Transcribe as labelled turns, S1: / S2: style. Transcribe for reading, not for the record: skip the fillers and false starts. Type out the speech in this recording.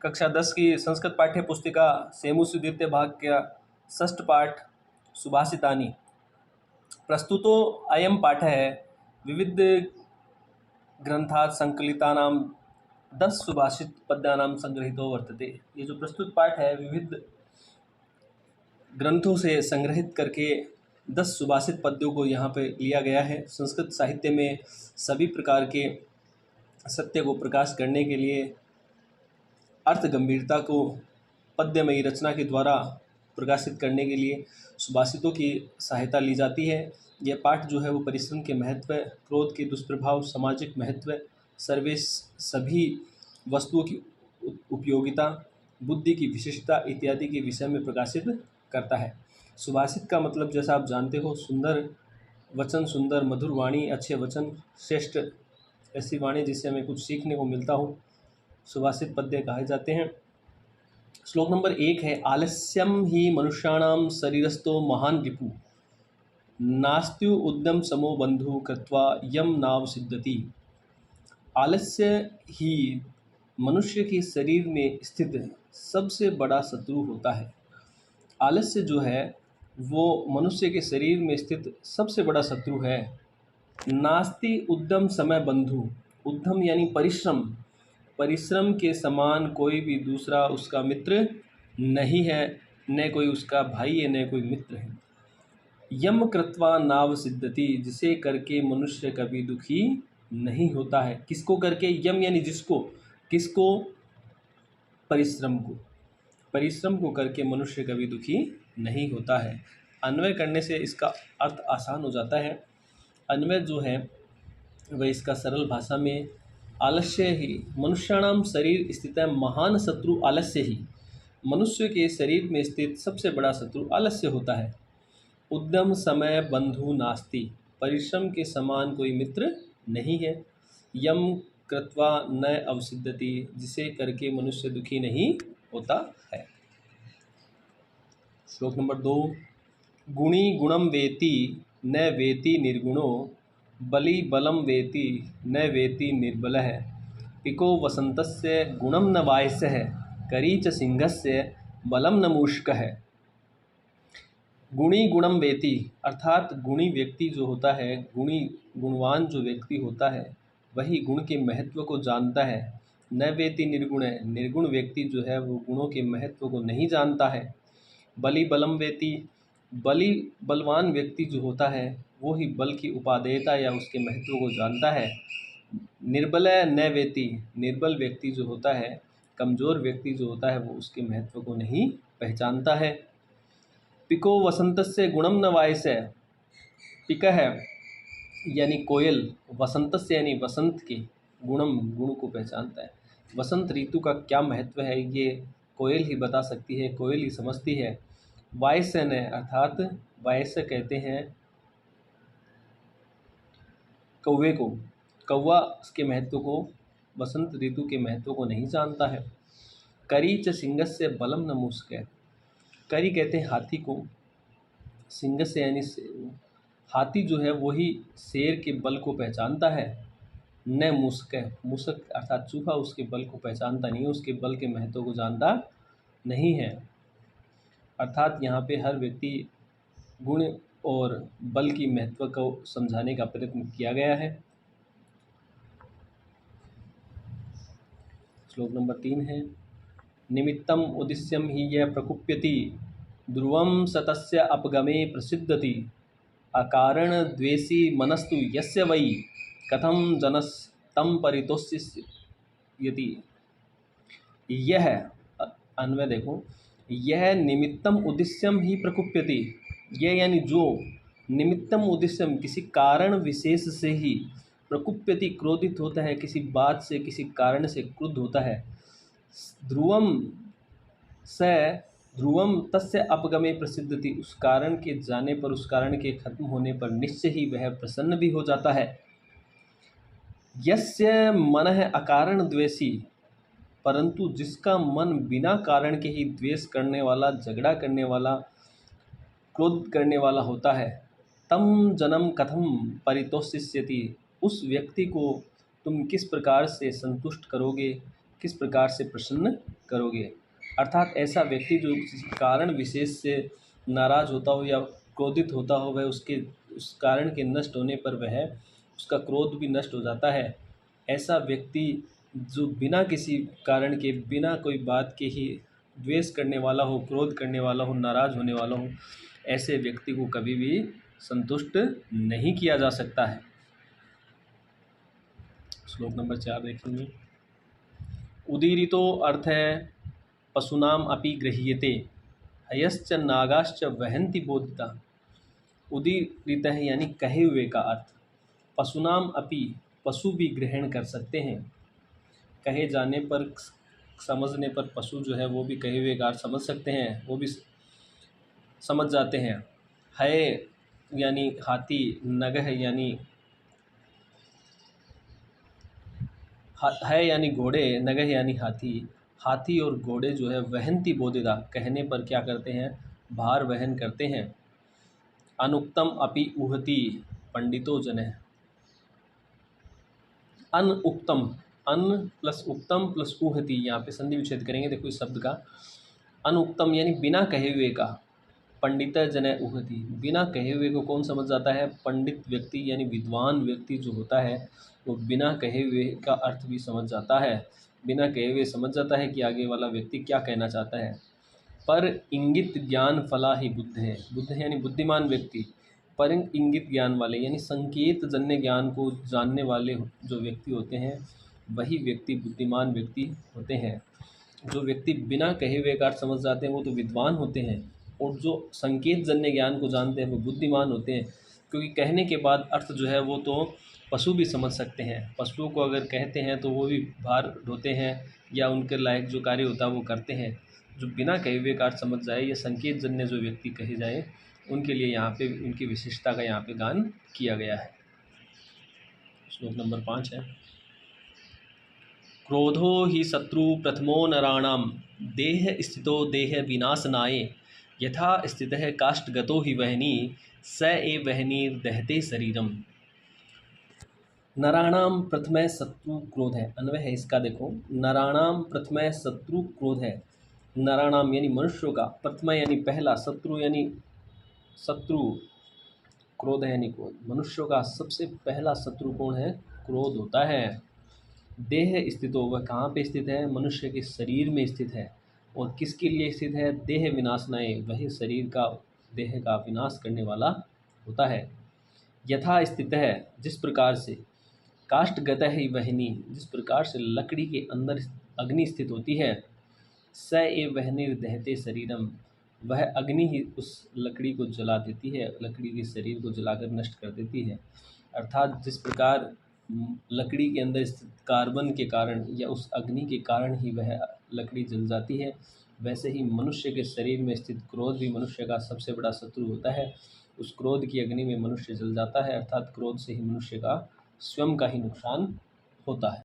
S1: कक्षा 10 की संस्कृत पाठ्य पुस्तिका सेमुसु द्वितीय भाग का षष्ठ पाठ सुभाषितानि। प्रस्तुतो अयं पाठः विविध ग्रंथात् संकलितानां 10 सुभाषित पद्यानां संग्रहितो वर्तते। ये जो प्रस्तुत पाठ है विविध ग्रंथों से संग्रहित करके 10 सुभाषित पद्यों को यहाँ पे लिया गया है। संस्कृत साहित्य में सभी प्रकार के सत्य को प्रकाश करने के लिए अर्थ गंभीरता को पद्यमयी रचना के द्वारा प्रकाशित करने के लिए सुभाषितों की सहायता ली जाती है। यह पाठ जो है वो परिश्रम के महत्व, क्रोध के दुष्प्रभाव, सामाजिक महत्व, सभी वस्तुओं की उपयोगिता, बुद्धि की विशिष्टता इत्यादि के विषय में प्रकाशित करता है। सुभाषित का मतलब जैसा आप जानते हो सुंदर वचन, सुंदर मधुर वाणी, अच्छे वचन, श्रेष्ठ ऐसी वाणी जिससे हमें कुछ सीखने को मिलता हो, सुभाषित पद्य कहे जाते हैं। श्लोक नंबर 1 है, आलस्यम ही मनुष्याणाम शरीरस्थो महान रिपु नास्त्यु उद्यम समो बंधु कृत्वा यम नाव सिद्धति। आलस्य ही मनुष्य के शरीर में स्थित सबसे बड़ा शत्रु होता है। आलस्य जो है वो मनुष्य के शरीर में स्थित सबसे बड़ा शत्रु है। नास्ति उद्यम समय बंधु, उद्यम यानी परिश्रम, परिश्रम के समान कोई भी दूसरा उसका मित्र नहीं है, न कोई उसका भाई है न कोई मित्र है। यम कृत्वा नाव सिद्धति, जिसे करके मनुष्य कभी दुखी नहीं होता है। किसको करके? यम यानी जिसको, किसको? परिश्रम को। परिश्रम को करके मनुष्य कभी दुखी नहीं होता है। अन्वय करने से इसका अर्थ आसान हो जाता है। अन्वय जो है वह इसका सरल भाषा में, आलस्य ही मनुष्याणाम शरीर स्थित महान शत्रु आलस्य ही, मनुष्य के शरीर में स्थित सबसे बड़ा शत्रु आलस्य होता है। उद्यम समय बंधु नास्ति, परिश्रम के समान कोई मित्र नहीं है। यम कृत्वा न अवसिद्धति, जिसे करके मनुष्य दुखी नहीं होता है। श्लोक नंबर 2, गुणी गुणम वेति न वेति निर्गुणो बलि बलम वेति न वेति निर्बलः पिको वसंतस्य गुणम न वायसः करी च सिंहस्य बलम न मूषकः। गुणी गुणम वेति अर्थात गुणी व्यक्ति जो होता है, गुणी गुणवान जो व्यक्ति होता है वही गुण के महत्व को जानता है। न वेति निर्गुण, निर्गुण व्यक्ति जो है वो गुणों के महत्व को नहीं जानता है। बलि बलम वेति, बलि बलवान व्यक्ति जो होता है वो ही बल की उपादेयता या उसके महत्व को जानता है। निर्बल न वेति, निर्बल व्यक्ति जो होता है, कमज़ोर व्यक्ति जो होता है वो उसके महत्व को नहीं पहचानता है। पिको वसंतस्य गुणम न वायसः, पिक है यानी कोयल, वसंतस्य यानी वसंत के, गुणम गुण को पहचानता है। वसंत ऋतु का क्या महत्व है ये कोयल ही बता सकती है, कोयल ही समझती है। वायसन अर्थात वायस कहते हैं कौवे को, कौवा उसके महत्व को, वसंत ऋतु के महत्व को नहीं जानता है। करी च सिंहस्य बलम न मूषक, करी कहते हैं हाथी को, सिंह से यानी हाथी जो है वही शेर के बल को पहचानता है। न मूषक, मूषक अर्थात चूहा उसके बल को पहचानता नहीं है, उसके बल के महत्व को जानता नहीं है। अर्थात यहाँ पे हर व्यक्ति गुण और बल की महत्व को समझाने का प्रयत्न किया गया है। श्लोक नंबर 3 है, निमित्तम उद्दिश्यम ही यह प्रकुप्यति ध्रुवम सतस्य अपगमे प्रसिद्धति अकारण द्वेषी मनस्तु यस्य वै कथम जनस तम परितोष्यति। यह अन्वय देखो, यह निमित्तम उद्देश्यम ही प्रकुप्यति, यह यानी जो, निमित्तम उद्देश्यम किसी कारण विशेष से ही, प्रकुप्यति क्रोधित होता है, किसी बात से किसी कारण से क्रुद्ध होता है। ध्रुवम स ध्रुवम तस्य अपगमे प्रसिद्धति, उस कारण के जाने पर, उस कारण के खत्म होने पर निश्चय ही वह प्रसन्न भी हो जाता है। यस्य मनः अकारण द्वेषी, परंतु जिसका मन बिना कारण के ही द्वेष करने वाला, झगड़ा करने वाला, क्रोध करने वाला होता है, तम जनम कथम परितोष्यति, उस व्यक्ति को तुम किस प्रकार से संतुष्ट करोगे, किस प्रकार से प्रसन्न करोगे। अर्थात ऐसा व्यक्ति जो किसी कारण विशेष से नाराज़ होता हो या क्रोधित होता हो, वह उस कारण के नष्ट होने पर वह उसका क्रोध भी नष्ट हो जाता है। ऐसा व्यक्ति जो बिना किसी कारण के, बिना कोई बात के ही द्वेष करने वाला हो, क्रोध करने वाला हो, नाराज़ होने वाला हो, ऐसे व्यक्ति को कभी भी संतुष्ट नहीं किया जा सकता है। श्लोक नंबर 4 देखेंगे। उदीरितो अर्थ है पशूनाम अपि गृह्यते, हयश्च नागाश्च वहन्ति बोधिता। उदीरित है यानी कहे हुए का अर्थ, पशुनाम अपि पशु भी ग्रहण कर सकते हैं। कहे जाने पर, समझने पर पशु जो है वो भी कहे हुए का अर्थ समझ सकते हैं, वो भी समझ जाते हैं। है यानी हाथी, नगह यानी है यानी घोड़े, नगह यानी हाथी। हाथी और घोड़े जो है वहंती बोधिता, कहने पर क्या करते हैं, भार वहन करते हैं। अनुक्तम अपि उहति पंडितो जनः। अन उक्तम, अन प्लस उक्तम प्लस उहति, यहाँ पे संधि विच्छेद करेंगे। देखो इस शब्द का, अनुक्तम यानी बिना कहे हुए का, पंडित जन उहति, बिना कहे हुए को कौन समझ जाता है, पंडित व्यक्ति यानी विद्वान व्यक्ति जो होता है वो बिना कहे हुए का अर्थ भी समझ जाता है, बिना कहे हुए समझ जाता है कि आगे वाला व्यक्ति क्या कहना चाहता है। पर इंगित ज्ञान फला ही बुद्ध है, बुद्ध यानी बुद्धिमान व्यक्ति, पर इंगित ज्ञान वाले यानी संकेत जन्य ज्ञान को जानने वाले जो व्यक्ति होते हैं वही व्यक्ति बुद्धिमान व्यक्ति होते हैं। जो व्यक्ति बिना कहे हुए का अर्थ समझ जाते हैं वो तो विद्वान होते हैं, और जो संकेत जन्य ज्ञान को जानते हैं वो बुद्धिमान होते हैं, क्योंकि कहने के बाद अर्थ जो है वो तो पशु भी समझ सकते हैं। पशुओं को अगर कहते हैं तो वो भी भार ढोते हैं या उनके लायक जो कार्य होता है वो करते हैं। जो बिना कहे हुए का अर्थ समझ जाए या संकेत जन्य जो व्यक्ति कहे जाए, उनके लिए यहाँ पे उनकी विशिष्टता का यहाँ पे गान किया गया है। श्लोक नंबर 5 है। क्रोधो हि शत्रु प्रथमो नराणाम, देह स्थितो देह विनाशनाय, यथा स्थितः काष्ठगतो हि वह्नि, स एव वह्निर्दहते शरीरम। नराणाम प्रथम शत्रु क्रोध है, अन्वय है इसका। देखो, नराणाम प्रथम शत्रु क्रोध है। नराणाम यानी मनुष्यों का, प्रथम यानी पहला, शत्रु यानी शत्रु, क्रोध है यानी क्रोध। मनुष्यों का सबसे पहला शत्रु कौन है, क्रोध होता है। देह स्थितो, वह कहाँ पे स्थित है, मनुष्य के शरीर में स्थित है। और किसके लिए स्थित है, देह विनाशनाय, वही शरीर का, देह का विनाश करने वाला होता है। यथा स्थित है, जिस प्रकार से, काष्ठगत ही वह्नि, जिस प्रकार से लकड़ी के अंदर अग्नि स्थित होती है, स एव वह्निर्दहते शरीरम, वह अग्नि ही उस लकड़ी को जला देती है, लकड़ी के शरीर को जलाकर नष्ट कर देती है। अर्थात जिस प्रकार लकड़ी के अंदर स्थित कार्बन के कारण या उस अग्नि के कारण ही वह लकड़ी जल जाती है, वैसे ही मनुष्य के शरीर में स्थित क्रोध भी मनुष्य का सबसे बड़ा शत्रु होता है। उस क्रोध की अग्नि में मनुष्य जल जाता है, अर्थात क्रोध से ही मनुष्य का स्वयं का ही नुकसान होता है।